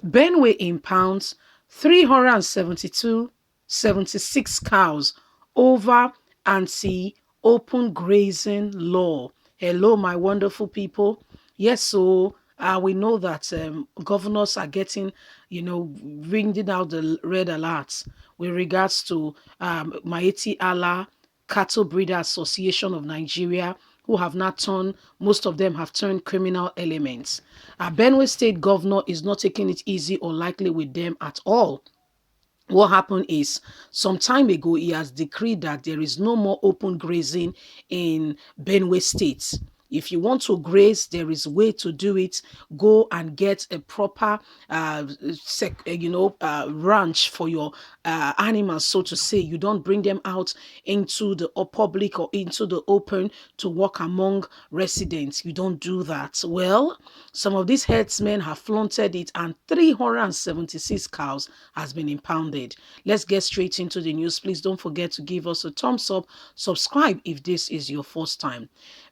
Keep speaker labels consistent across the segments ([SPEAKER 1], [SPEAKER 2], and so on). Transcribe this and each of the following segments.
[SPEAKER 1] Benue impounds 376 cows over anti-open grazing law. Hello, my wonderful people. Yes, so we know that governors are getting, ringing out the red alerts with regards to Maeti Allah Cattle Breeder Association of Nigeria, who have not turned, most of them have turned criminal elements. Benue State governor is not taking it easy or lightly with them at all. What happened is some time ago he has decreed that there is no more open grazing in Benue State. If you want to graze, there is a way to do it. Go and get a proper, ranch for your animals, so to say. You don't bring them out into the public or into the open to walk among residents. You don't do that. Well, some of these herdsmen have flaunted it, and 376 cows has been impounded. Let's get straight into the news. Please don't forget to give us a thumbs up, subscribe if this is your first time.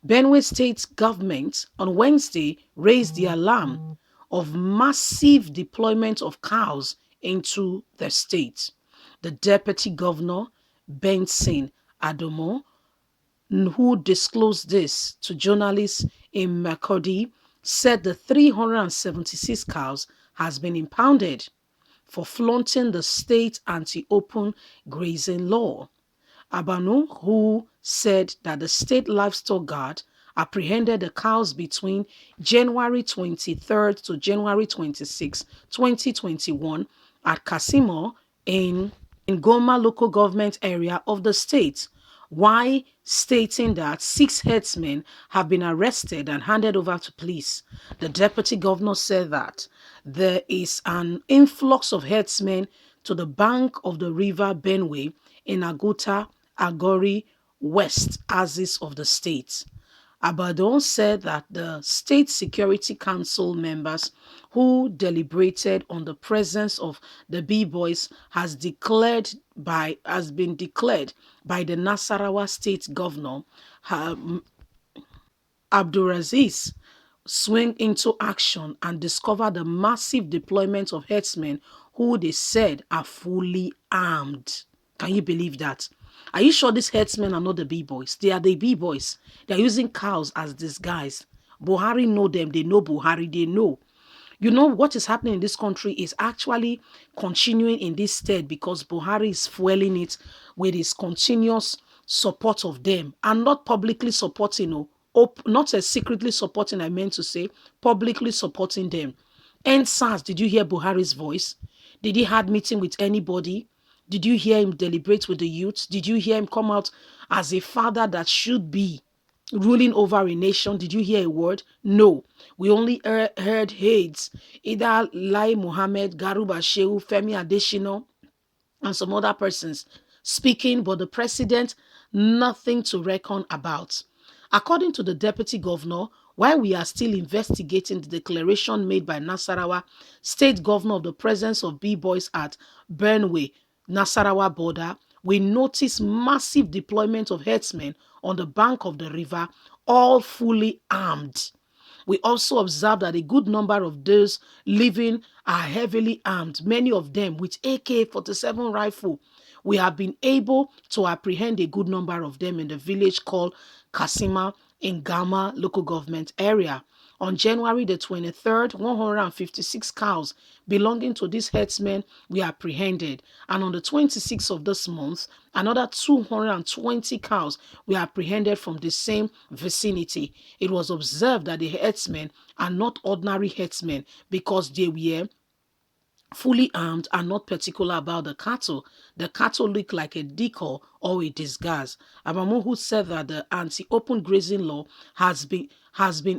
[SPEAKER 1] Benue State government on Wednesday raised the alarm of massive deployment of cows into the state. The deputy governor, Benson Adomo, who disclosed this to journalists in Makurdi, said the 376 cows has been impounded for flaunting the state anti-open grazing law. Abanu, who said that the state livestock guard apprehended the cows between January 23rd to January 26, 2021 at Kasimo in Goma local government area of the state, while stating that 6 herdsmen have been arrested and handed over to police. The deputy governor said that there is an influx of herdsmen to the bank of the river Benue in Aguta, Agori, West axis of the state. Abadan said that the State Security Council members who deliberated on the presence of the B-boys has been declared by the Nasarawa State Governor Abdulaziz swing into action and discover the massive deployment of herdsmen who they said are fully armed. Can you believe that? Are you sure these herdsmen are not the B-boys? They are the B-boys. They are using cows as disguise. Buhari know them. They know Buhari. They know. You know what is happening in this country is actually continuing in this state because Buhari is fueling it with his continuous support of them and not publicly supporting, not as secretly supporting, I meant to say, publicly supporting them. And SARS, did you hear Buhari's voice? Did he have meeting with anybody? Did you hear him deliberate with the youth? Did you hear him come out as a father that should be ruling over a nation? Did you hear a word? No. We only heard heads. Either Lai Mohammed, Garuba Shehu, Femi Adesina, and some other persons speaking, but the president, nothing to reckon about. According to the deputy governor, while we are still investigating the declaration made by Nasarawa state governor of the presence of B-boys at Benue, Nasarawa border, we notice massive deployment of herdsmen on the bank of the river, all fully armed. We also observe that a good number of those living are heavily armed, many of them with AK-47 rifle. We have been able to apprehend a good number of them in the village called Kasima in Gama local government area. On January the 23rd, 156 cows belonging to these herdsmen were apprehended. And on the 26th of this month, another 220 cows were apprehended from the same vicinity. It was observed that the herdsmen are not ordinary herdsmen because they were fully armed and not particular about the cattle. The cattle look like a decoy or a disguise. Abamohu said that the anti-open grazing law has been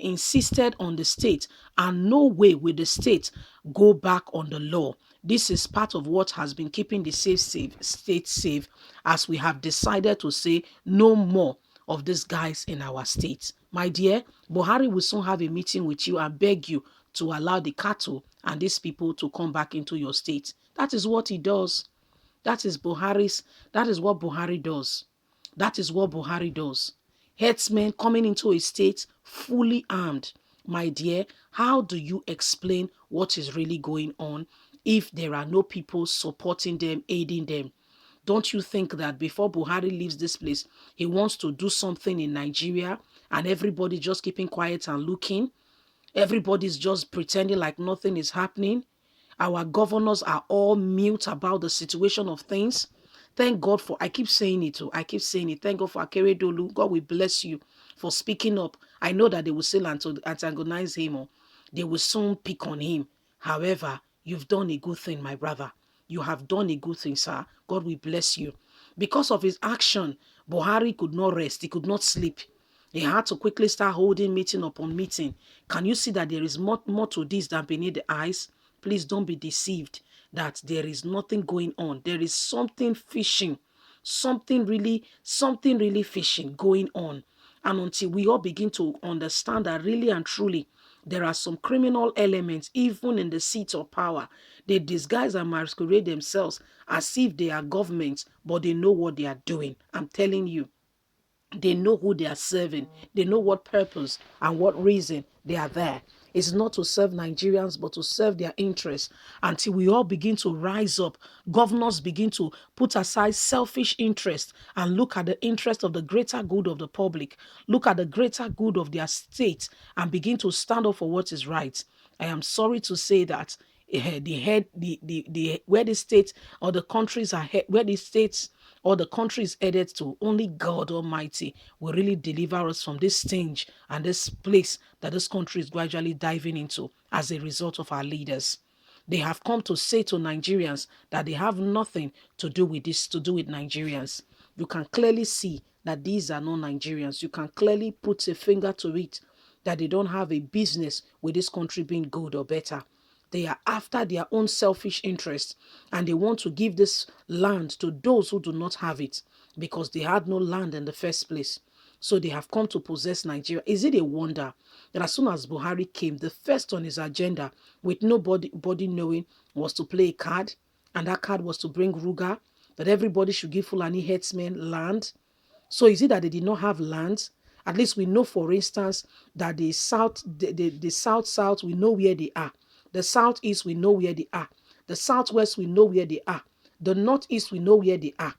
[SPEAKER 1] insisted on the state and no way will the state go back on the law. This is part of what has been keeping the state safe as we have decided to say no more of these guys in our state. My dear, Buhari will soon have a meeting with you and beg you to allow the cattle and these people to come back into your state. That is what he does. That is what Buhari does. That is what Buhari does. Herdsmen coming into a state fully armed. My dear, how do you explain what is really going on if there are no people supporting them, aiding them? Don't you think that before Buhari leaves this place, he wants to do something in Nigeria and everybody just keeping quiet and looking? Everybody's just pretending like nothing is happening. Our governors are all mute about the situation of things. Thank God for, I keep saying it too. I keep saying it. Thank God for Akeredolu. God will bless you for speaking up. I know that they will still antagonize him or they will soon pick on him. However, you've done a good thing, my brother. You have done a good thing, sir. God will bless you. Because of his action, Buhari could not rest. He could not sleep. He had to quickly start holding meeting upon meeting. Can you see that there is more to this than beneath the eyes? Please don't be deceived that there is nothing going on. There is something fishing, something really fishing going on. And until we all begin to understand that really and truly, there are some criminal elements even in the seats of power. They disguise and masquerade themselves as if they are governments, but they know what they are doing. I'm telling you. They know who they are serving. They know what purpose and what reason they are there. It's not to serve Nigerians, but to serve their interests. Until we all begin to rise up, governors begin to put aside selfish interest and look at the interest of the greater good of the public, look at the greater good of their state, and begin to stand up for what is right. I am sorry to say that where the state or the countries are where the states or the country is headed to, only God Almighty will really deliver us from this stage and this place that this country is gradually diving into as a result of our leaders. They have come to say to Nigerians that they have nothing to do with this, to do with Nigerians. You can clearly see that these are not Nigerians. You can clearly put a finger to it that they don't have a business with this country being good or better. They are after their own selfish interests and they want to give this land to those who do not have it because they had no land in the first place. So they have come to possess Nigeria. Is it a wonder that as soon as Buhari came, the first on his agenda, with nobody knowing, was to play a card, and that card was to bring Ruga, that everybody should give Fulani herdsmen land? So is it that they did not have land? At least we know, for instance, that the south, we know where they are. The southeast, we know where they are. The southwest, we know where they are. The northeast, we know where they are.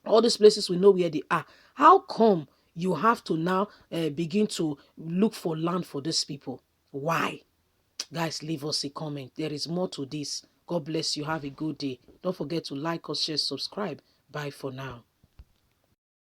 [SPEAKER 1] All these places, we know where they are. How come you have to now begin to look for land for these people? Why? Guys, leave us a comment. There is more to this. God bless you. Have a good day. Don't forget to like us, share, subscribe. Bye for now.